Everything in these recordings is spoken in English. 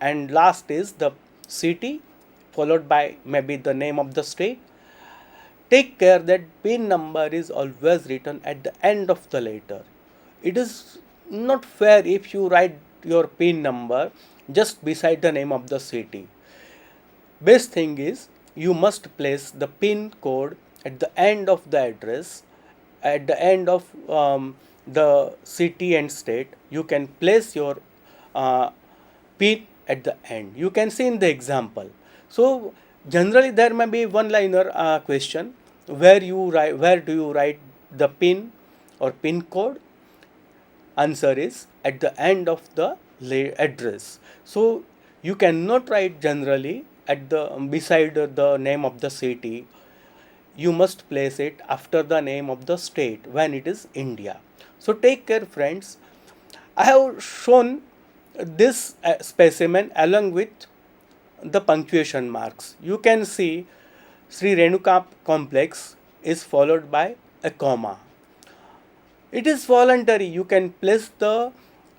and last is the city, followed by maybe the name of the state. Take care that PIN number is always written at the end of the letter. It is not fair if you write your PIN number just beside the name of the city. Best thing is you must place the PIN code at the end of the address, at the end of the city and state. You can place your uh, PIN at the end. You can see in the example. So generally there may be one liner question where you write, where do you write the PIN or PIN code. Answer is at the end of the address. So you cannot write generally at the beside the name of the city. You must place it after the name of the state when it is India. So take care, friends. I have shown this specimen along with the punctuation marks. You can see Sri Renuka complex is followed by a comma. It is voluntary. You can place the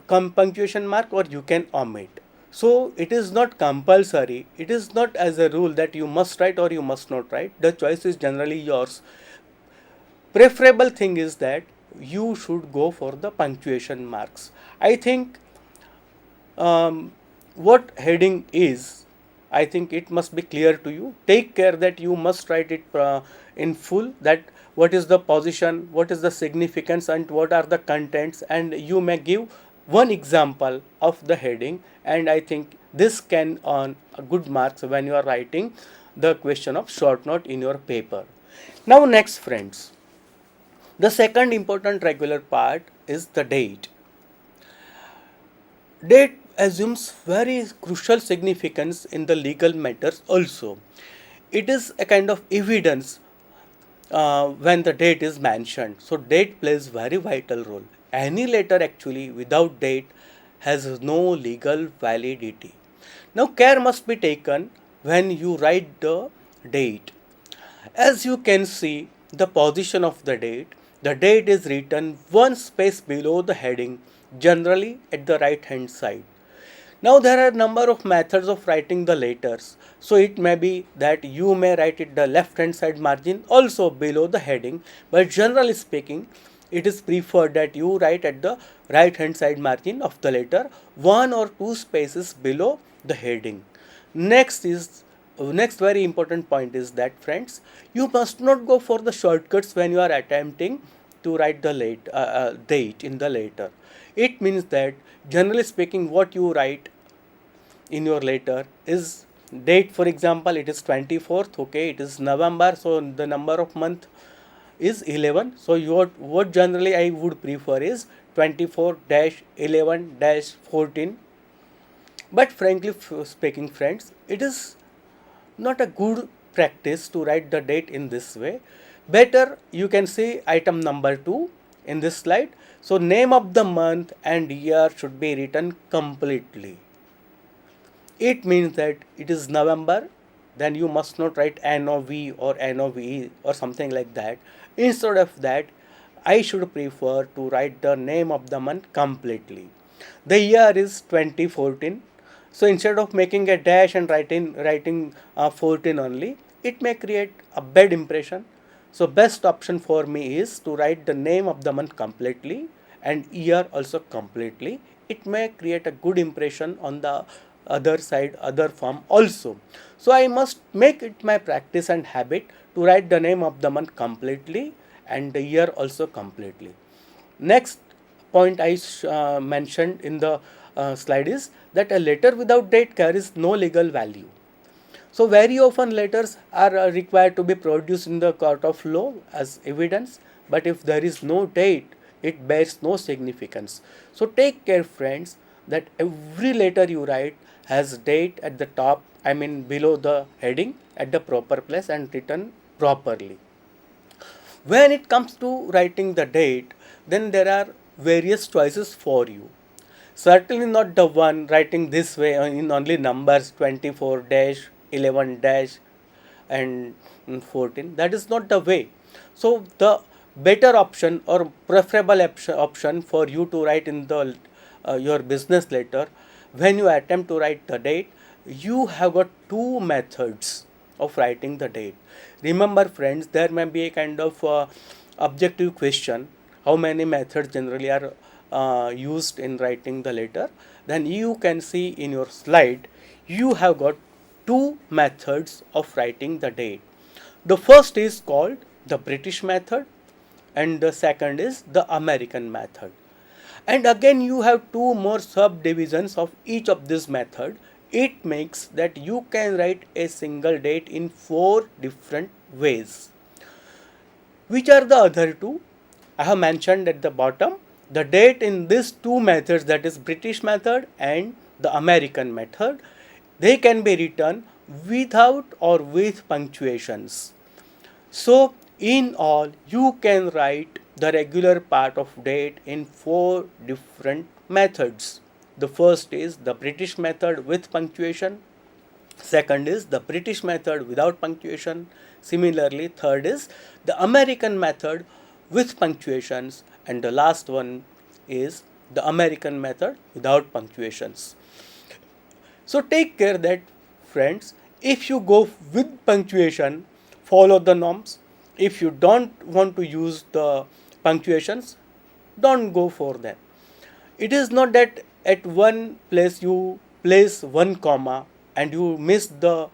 punctuation mark or you can omit. So it is not compulsory. It is not as a rule that you must write or you must not write. The choice is generally yours. Preferable thing is that you should go for the punctuation marks. I think what heading is, I think it must be clear to you. Take care that you must write it in full, that what is the position, what is the significance, and what are the contents, and you may give one example of the heading, and I think this can earn a good marks when you are writing the question of short note in your paper. Now next, friends, the second important regular part is the date. Date assumes very crucial significance in the legal matters also. It is a kind of evidence when the date is mentioned. So date plays very vital role. Any letter actually without date has no legal validity. Now care must be taken when you write the date. As you can see the position of the date is written one space below the heading, generally at the right hand side. Now there are number of methods of writing the letters. So it may be that you may write it the left hand side margin also below the heading, but generally speaking it is preferred that you write at the right hand side margin of the letter, one or two spaces below the heading. Next very important point is that, friends, you must not go for the shortcuts when you are attempting to write the date in the letter. It means that generally speaking what you write in your letter is date. For example, it is 24th, okay, it is November, so the number of month is 11. So what generally I would prefer is 24-11-14. But frankly speaking, friends, it is not a good practice to write the date in this way. Better you can see item number 2 in this slide. So name of the month and year should be written completely. It means that it is November, then you must not write NOV or NOVE or something like that. Instead of that, I should prefer to write the name of the month completely. The year is 2014. So instead of making a dash and writing 14 only, it may create a bad impression. So best option for me is to write the name of the month completely and year also completely. It may create a good impression on the other side, other form also. So I must make it my practice and habit to write the name of the month completely and the year also completely. Next point I mentioned in the slide is that a letter without date carries no legal value. So very often letters are required to be produced in the court of law as evidence, but if there is no date, it bears no significance. So take care, friends, that every letter you write has date at the top, I mean below the heading at the proper place and written properly. When it comes to writing the date, then there are various choices for you. Certainly not the one writing this way in only numbers 24 dash 11 dash and 14. That is not the way. So the better option or preferable option for you to write in the your business letter when you attempt to write the date, you have got two methods of writing the date. Remember friends, there may be a kind of objective question, how many methods generally are used in writing the letter. Then you can see in your slide, you have got two methods of writing the date. The first is called the British method and the second is the American method. And again you have two more subdivisions of each of this method. It makes that you can write a single date in four different ways. Which are the other two? I have mentioned at the bottom. The date in these two methods, that is British method and the American method, they can be written without or with punctuations. So in all, you can write the regular part of date in four different methods. The first is the British method with punctuation. Second is the British method without punctuation. Similarly, third is the American method with punctuations. And the last one is the American method without punctuations. So take care that friends, if you go with punctuation, follow the norms. If you don't want to use the punctuations, don't go for them. It is not that at one place you place one comma and you miss the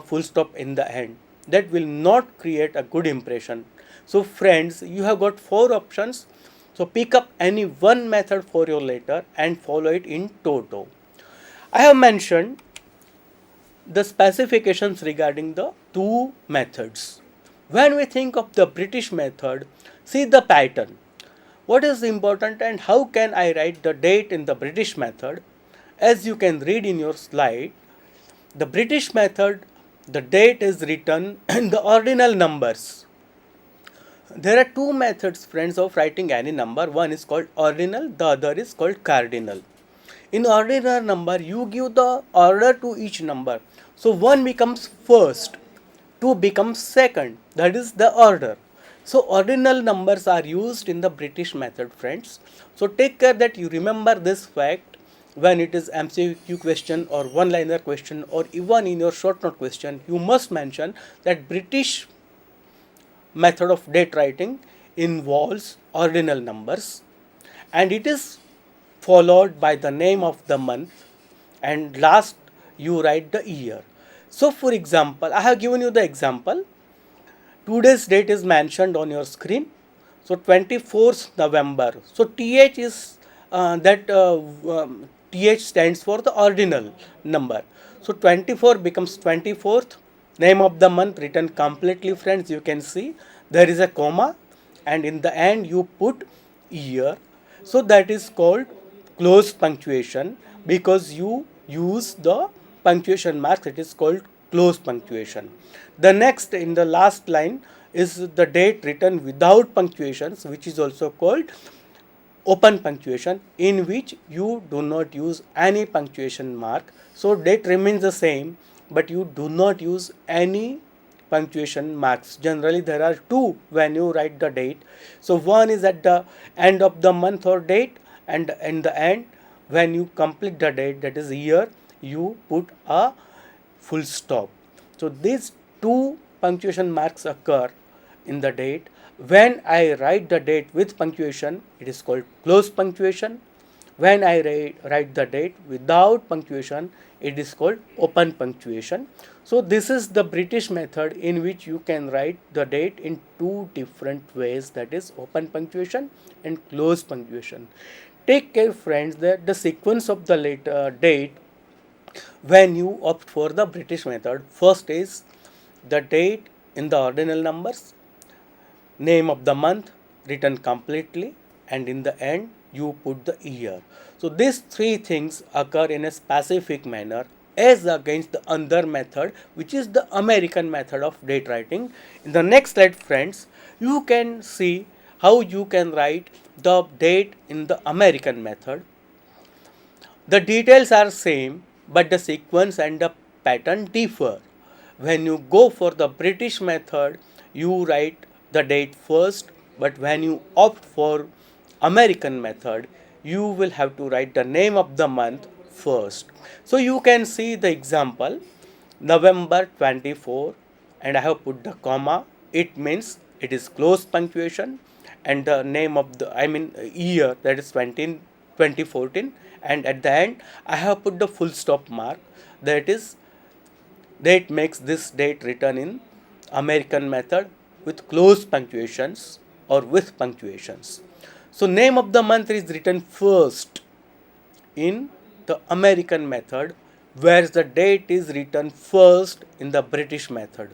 full stop in the end. That will not create a good impression. So friends, you have got four options. So pick up any one method for your letter and follow it in toto. I have mentioned the specifications regarding the two methods. When we think of the British method, see the pattern. What is important and how can I write the date in the British method? As you can read in your slide, the British method, the date is written in the ordinal numbers. There are two methods, friends, of writing any number. One is called ordinal, the other is called cardinal. In ordinal number, you give the order to each number. So 1 becomes first, 2 becomes second. That is the order. So ordinal numbers are used in the British method, friends. So take care that you remember this fact when it is MCQ question or one-liner question or even in your short note question. You must mention that British method of date writing involves ordinal numbers and it is followed by the name of the month and last you write the year. So for example, I have given you the example. Today's date is mentioned on your screen. So 24th November. So TH is TH stands for the ordinal number. So 24 becomes 24th. Name of the month written completely, friends. You can see there is a comma and in the end you put year. So that is called close punctuation because you use the punctuation marks. It is called close punctuation. The next in the last line is the date written without punctuations, which is also called open punctuation, in which you do not use any punctuation mark. So date remains the same, but you do not use any punctuation marks. Generally there are two when you write the date. So one is at the end of the month or date, and in the end when you complete the date, that is year, you put a full stop. So these two punctuation marks occur in the date. When I write the date with punctuation, it is called close punctuation. When I write the date without punctuation, it is called open punctuation. So this is the British method in which you can write the date in two different ways, that is open punctuation and close punctuation. Take care, friends, that the sequence of the date when you opt for the British method, first is the date in the ordinal numbers, name of the month written completely, and in the end you put the year. So these three things occur in a specific manner as against the other method, which is the American method of date writing. In the next slide, friends, you can see how you can write the date in the American method. The details are same, but the sequence and the pattern differ. When you go for the British method, you write the date first, but when you opt for American method, you will have to write the name of the month first. So you can see the example November 24, and I have put the comma. It means it is close punctuation, and the name of the year, that is 2014, and at the end I have put the full stop mark, that is date makes this date written in American method with close punctuations or with punctuations. So name of the month is written first in the American method, whereas the date is written first in the British method.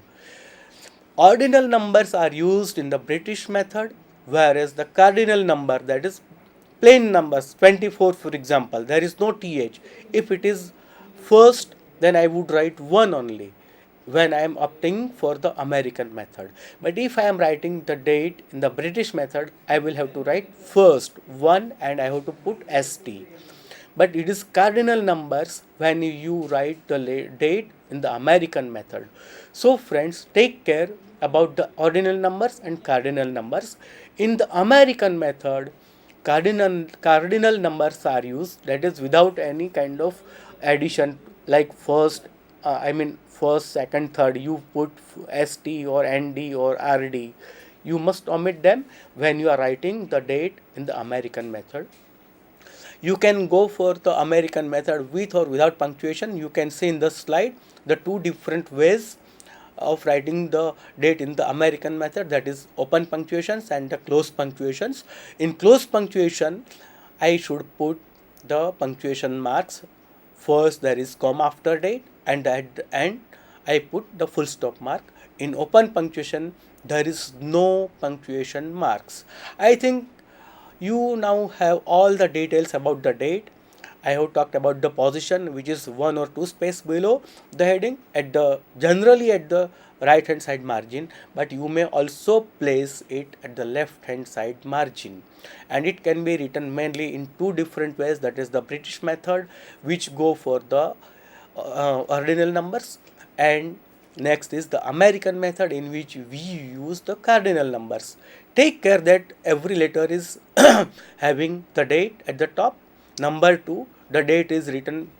Ordinal numbers are used in the British method, whereas the cardinal number, that is plain numbers, 24 for example, there is no th. If it is first, then I would write 1 only when I am opting for the American method. But if I am writing the date in the British method, I will have to write first 1 and I have to put st. But it is cardinal numbers when you write the date in the American method. So friends, take care about the ordinal numbers and cardinal numbers. In the American method, cardinal numbers are used, that is without any kind of addition, like first, second, third, you put st or nd or rd. You must omit them when you are writing the date in the American method. You can go for the American method with or without punctuation. You can see in the slide the two different ways of writing the date in the American method, that is open punctuations and the close punctuations. In close punctuation, I should put the punctuation marks. First there is comma after date, and at the end I put the full stop mark. In open punctuation, there is no punctuation marks. I think you now have all the details about the date. I have talked about the position, which is 1 or 2 space below the heading, generally at the right hand side margin, but you may also place it at the left hand side margin, and it can be written mainly in two different ways, that is the British method, which go for the ordinal numbers, and next is the American method, in which we use the cardinal numbers. Take care that every letter is having the date at the top. Number 2, the date is written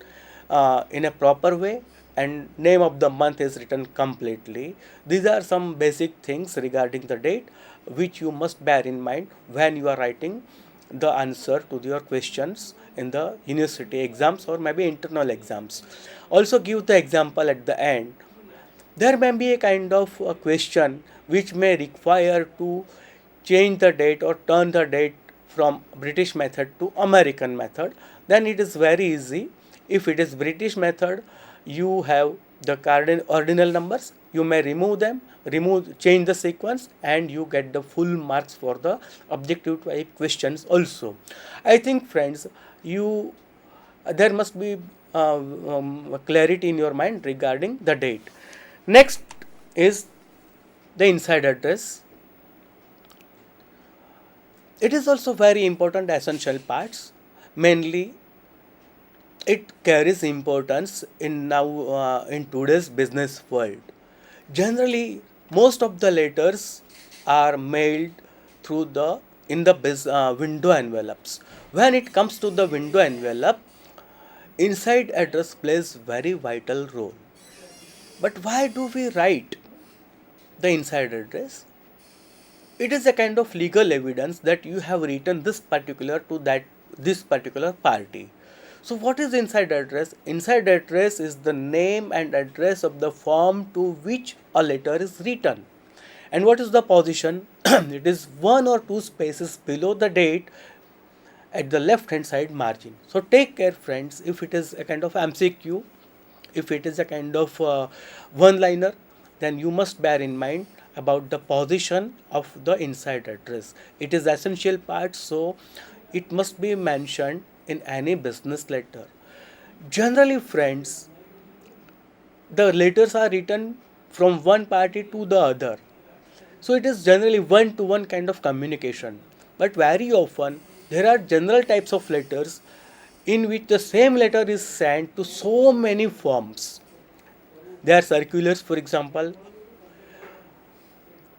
in a proper way, and name of the month is written completely. These are some basic things regarding the date which you must bear in mind when you are writing the answer to your questions in the university exams or maybe internal exams. Also give the example at the end. There may be a kind of a question which may require to change the date or turn the date from British method to American method. Then it is very easy. If it is British method, you have the ordinal numbers, you may remove them, change the sequence, and you get the full marks for the objective type questions also. I think friends, there must be clarity in your mind regarding the date. Next is the inside address. It is also very important essential parts. Mainly, it carries importance in today's business world. Generally, most of the letters are mailed through the window envelopes. When it comes to the window envelope, inside address plays very vital role. But why do we write the inside address? It is a kind of legal evidence that you have written this particular party. So what is inside address? Inside address is the name and address of the firm to which a letter is written. And what is the position? It is 1 or 2 spaces below the date at the left hand side margin. So take care friends, if it is a kind of MCQ, if it is a kind of one liner, then you must bear in mind about the position of the inside address. It is essential part, so it must be mentioned in any business letter. Generally friends, the letters are written from one party to the other, so it is generally one to one kind of communication. But very often there are general types of letters in which the same letter is sent to so many firms. They are circulars, for example.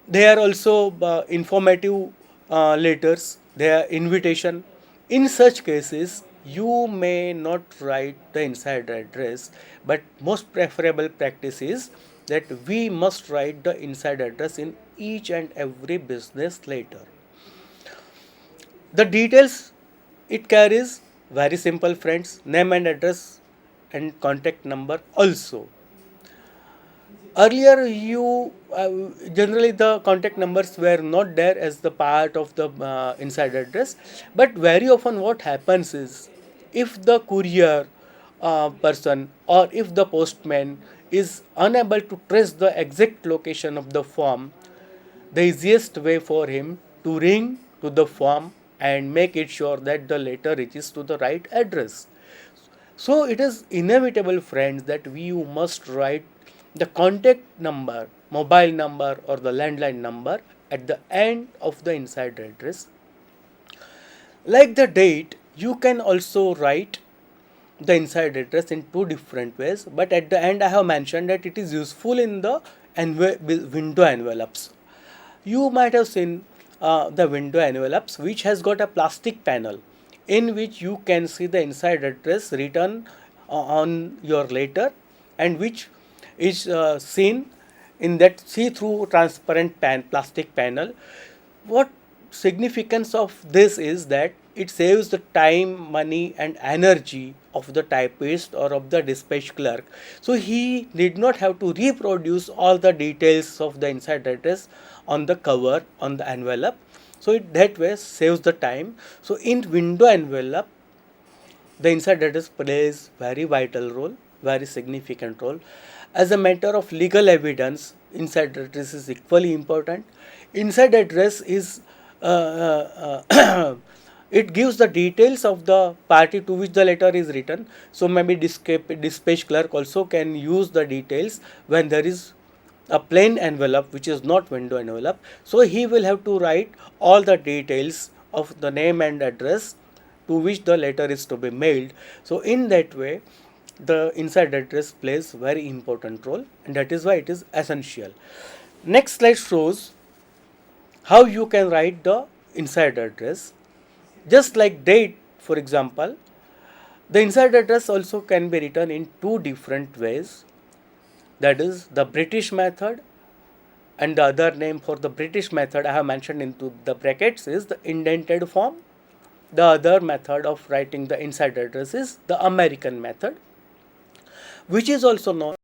They are also informative letters. They are invitation. In such cases, you may not write the inside address, but most preferable practice is that we must write the inside address in each and every business letter. The details it carries very simple, friends: name and address and contact number also. Earlier you generally the contact numbers were not there as the part of the inside address, but very often what happens is, if the courier person or if the postman is unable to trace the exact location of the form, the easiest way for him to ring to the firm and make it sure that the letter reaches to the right address. So it is inevitable, friends, that we must write the contact number, mobile number, or the landline number at the end of the inside address. Like the date, you can also write the inside address in two different ways, but at the end I have mentioned that it is useful in the window envelopes. You might have seen the window envelopes which has got a plastic panel in which you can see the inside address written on your letter, and which is seen in that see-through transparent plastic panel. What significance of this is that it saves the time, money and energy of the typist or of the dispatch clerk. So he did not have to reproduce all the details of the inside address on the cover, on the envelope. So it that way saves the time. So in window envelope, the inside address plays very vital role, very significant role. As a matter of legal evidence, inside address is equally important. Inside address is it gives the details of the party to which the letter is written. So maybe dispatch clerk also can use the details when there is a plain envelope which is not window envelope. So he will have to write all the details of the name and address to which the letter is to be mailed. So in that way, the inside address plays very important role, and that is why it is essential. Next slide shows how you can write the inside address. Just like date, for example, the inside address also can be written in two different ways. That is the British method, and the other name for the British method I have mentioned into the brackets is the indented form. The other method of writing the inside address is the American method, which is also known